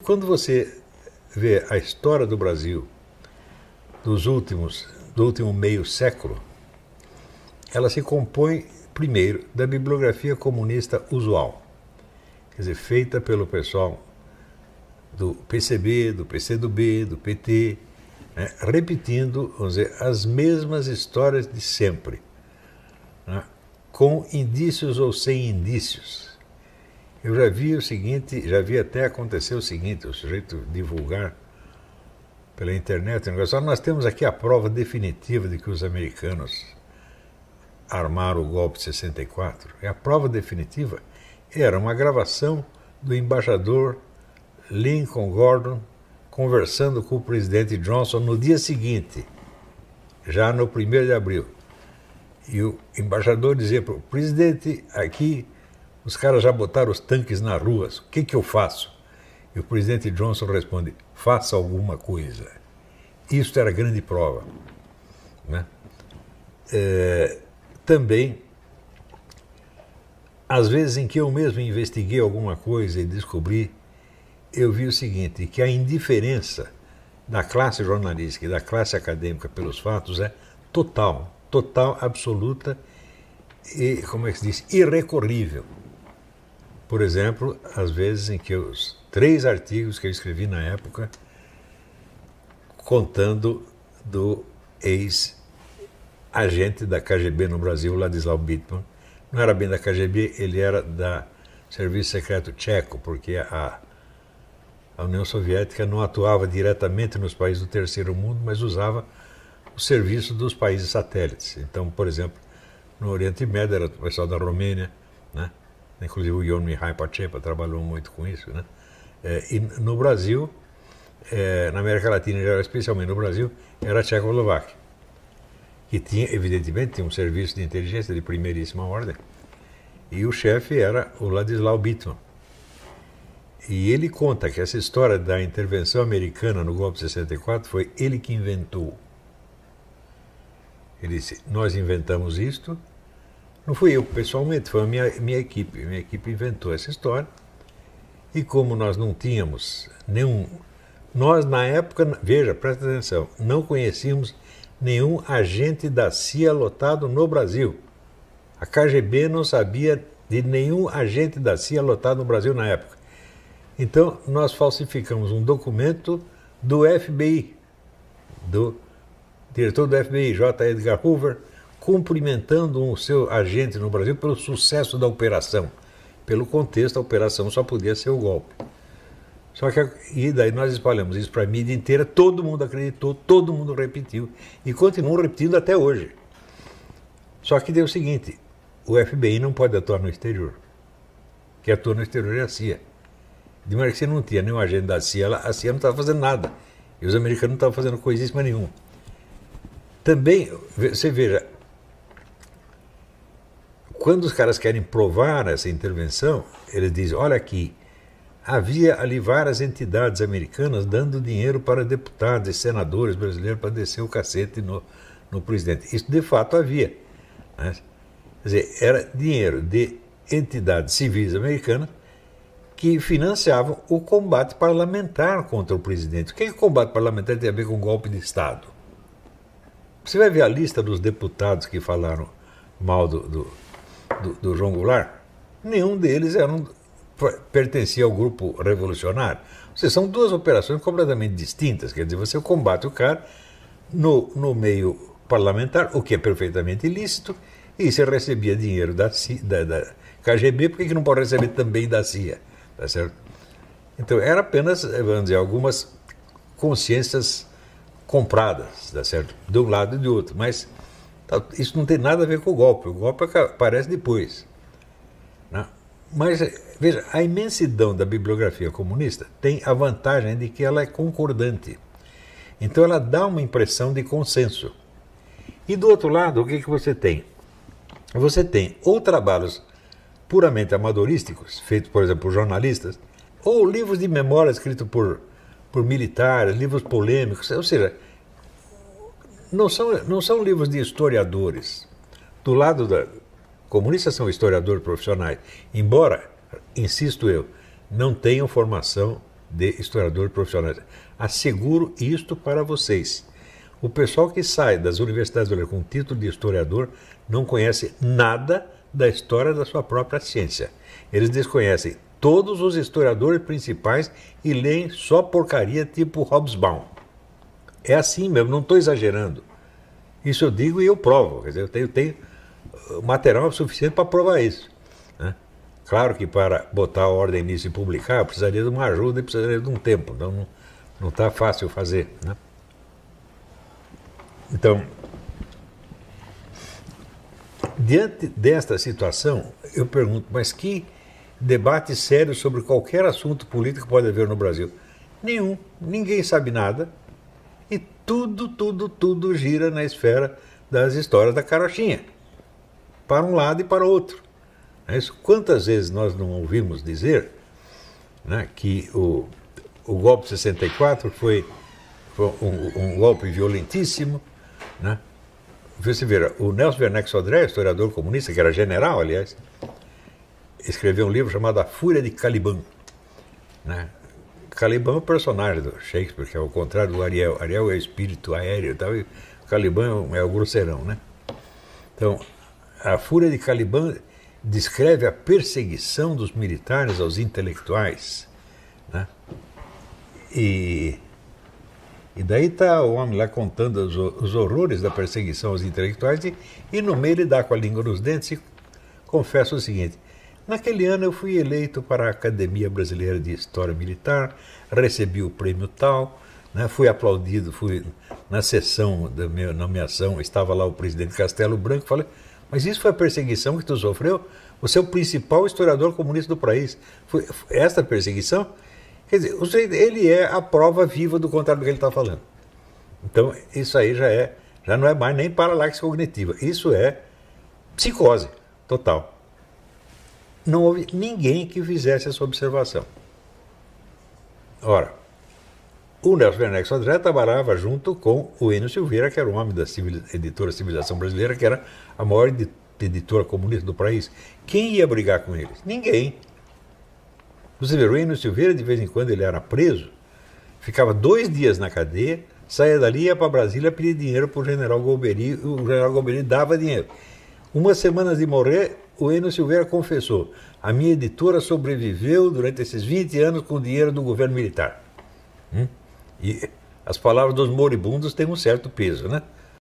Quando você vê a história do Brasil do último meio século, ela se compõe, primeiro, da bibliografia comunista usual, quer dizer, feita pelo pessoal do PCB, do PCdoB, do PT, né, repetindo, vamos dizer, as mesmas histórias de sempre, né, com indícios ou sem indícios. Eu já vi o seguinte, já vi até acontecer o seguinte, o sujeito divulgar pela internet, nós temos aqui a prova definitiva de que os americanos armaram o golpe de 64. E a prova definitiva era uma gravação do embaixador Lincoln Gordon conversando com o presidente Johnson no dia seguinte, já no 1º de abril. E o embaixador dizia para o presidente, aqui os caras já botaram os tanques nas ruas, o que eu faço? E o presidente Johnson responde, faça alguma coisa. Isso era a grande prova, né? Também, às vezes em que eu mesmo investiguei alguma coisa e descobri, eu vi o seguinte, que a indiferença da classe jornalística e da classe acadêmica pelos fatos é total, absoluta e, como é que se diz, irrecorrível. Por exemplo, às vezes em que os 3 artigos que eu escrevi na época contando do ex-agente da KGB no Brasil, Ladislau Bittman. Não era bem da KGB, ele era da Serviço Secreto Tcheco, porque a União Soviética não atuava diretamente nos países do Terceiro Mundo, mas usava o serviço dos países satélites. Então, por exemplo, no Oriente Médio era o pessoal da Romênia, né? Inclusive o Ion Mihai Pacepa trabalhou muito com isso, né? E no Brasil, na América Latina, especialmente no Brasil, era a Tchecoslováquia, que tinha, evidentemente, um serviço de inteligência de primeiríssima ordem, e o chefe era o Ladislau Bittman. E ele conta que essa história da intervenção americana no golpe de 64 foi ele que inventou. Ele disse, nós inventamos isto, não fui eu pessoalmente, foi a minha equipe. Minha equipe inventou essa história. E como nós não tínhamos nenhum... Nós, na época, veja, presta atenção, não conhecíamos nenhum agente da CIA lotado no Brasil. A KGB não sabia de nenhum agente da CIA lotado no Brasil na época. Então, nós falsificamos um documento do FBI, do diretor do FBI, J. Edgar Hoover, cumprimentando o seu agente no Brasil pelo sucesso da operação. Pelo contexto, a operação só podia ser o golpe. Só que, e daí nós espalhamos isso para a mídia inteira, todo mundo acreditou, todo mundo repetiu, e continuam repetindo até hoje. Só que deu o seguinte, o FBI não pode atuar no exterior. Quem atua no exterior é a CIA. De maneira que você não tinha nenhum agente da CIA, a CIA não estava fazendo nada. E os americanos não estavam fazendo coisíssima nenhuma. Também, você veja, quando os caras querem provar essa intervenção, eles dizem, olha aqui, havia ali várias entidades americanas dando dinheiro para deputados e senadores brasileiros para descer o cacete no presidente. Isso de fato havia, né? Quer dizer, era dinheiro de entidades civis americanas que financiavam o combate parlamentar contra o presidente. O que é que o combate parlamentar tem a ver com golpe de Estado? Você vai ver a lista dos deputados que falaram mal do João Goulart? Nenhum deles pertencia ao grupo revolucionário. São 2 operações completamente distintas. Quer dizer, você combate o cara no meio parlamentar, o que é perfeitamente ilícito, e você recebia dinheiro da KGB, por que não pode receber também da CIA? Tá certo? Então, era apenas, vamos dizer, algumas consciências compradas, tá certo? De um lado e do outro, mas isso não tem nada a ver com o golpe aparece depois, né? Mas, veja, a imensidão da bibliografia comunista tem a vantagem de que ela é concordante, então ela dá uma impressão de consenso. E do outro lado, o que você tem? Você tem ou trabalhos puramente amadorísticos, feitos, por exemplo, por jornalistas, ou livros de memória escritos por militares, livros polêmicos, ou seja, não são livros de historiadores. Do lado da comunistas são historiadores profissionais, embora, insisto eu, não tenham formação de historiadores profissionais. Asseguro isto para vocês. O pessoal que sai das universidades brasileiras com título de historiador não conhece nada da história da sua própria ciência. Eles desconhecem todos os historiadores principais e leem só porcaria tipo Hobsbawm. É assim mesmo, não estou exagerando. Isso eu digo e eu provo. Quer dizer, eu tenho material suficiente para provar isso, né? Claro que para botar a ordem nisso e publicar, eu precisaria de uma ajuda e precisaria de um tempo. Então não está fácil fazer, né? Então, diante desta situação, eu pergunto, mas que debate sério sobre qualquer assunto político pode haver no Brasil? Nenhum. Ninguém sabe nada. E tudo gira na esfera das histórias da carochinha, para um lado e para o outro. Quantas vezes nós não ouvimos dizer, né, que o golpe de 64 foi um golpe violentíssimo, né? Você vê, o Nelson Werneck Sodré, historiador comunista, que era general, aliás, escreveu um livro chamado A Fúria de Caliban, né? Caliban é o personagem do Shakespeare, que é o contrário do Ariel. Ariel é o espírito aéreo e tal, e Caliban é o grosseirão, né? Então, a Fúria de Caliban descreve a perseguição dos militares aos intelectuais, né? E daí está o homem lá contando os horrores da perseguição aos intelectuais e no meio ele dá com a língua nos dentes e confessa o seguinte: naquele ano eu fui eleito para a Academia Brasileira de História Militar, recebi o prêmio tal, né, fui aplaudido, fui na sessão da minha nomeação, estava lá o presidente Castelo Branco, falei, mas isso foi a perseguição que tu sofreu? Você é o principal historiador comunista do país. Foi esta perseguição? Quer dizer, ele é a prova viva do contrário do que ele está falando. Então, isso aí já não é mais nem paralaxe cognitiva. Isso é psicose total. Não houve ninguém que fizesse essa observação. Ora, o Nelson Werneck Sodré trabalhava junto com o Enio Silveira, que era o homem da editora Civilização Brasileira, que era a maior editora comunista do país. Quem ia brigar com eles? Ninguém. Você vê, o Enio Silveira, de vez em quando, ele era preso, ficava 2 dias na cadeia, saía dali, ia para Brasília pedir dinheiro para o general Golbery, o general Golbery dava dinheiro. Umas semanas de morrer, o Enio Silveira confessou: a minha editora sobreviveu durante esses 20 anos com o dinheiro do governo militar. E as palavras dos moribundos têm um certo peso, né?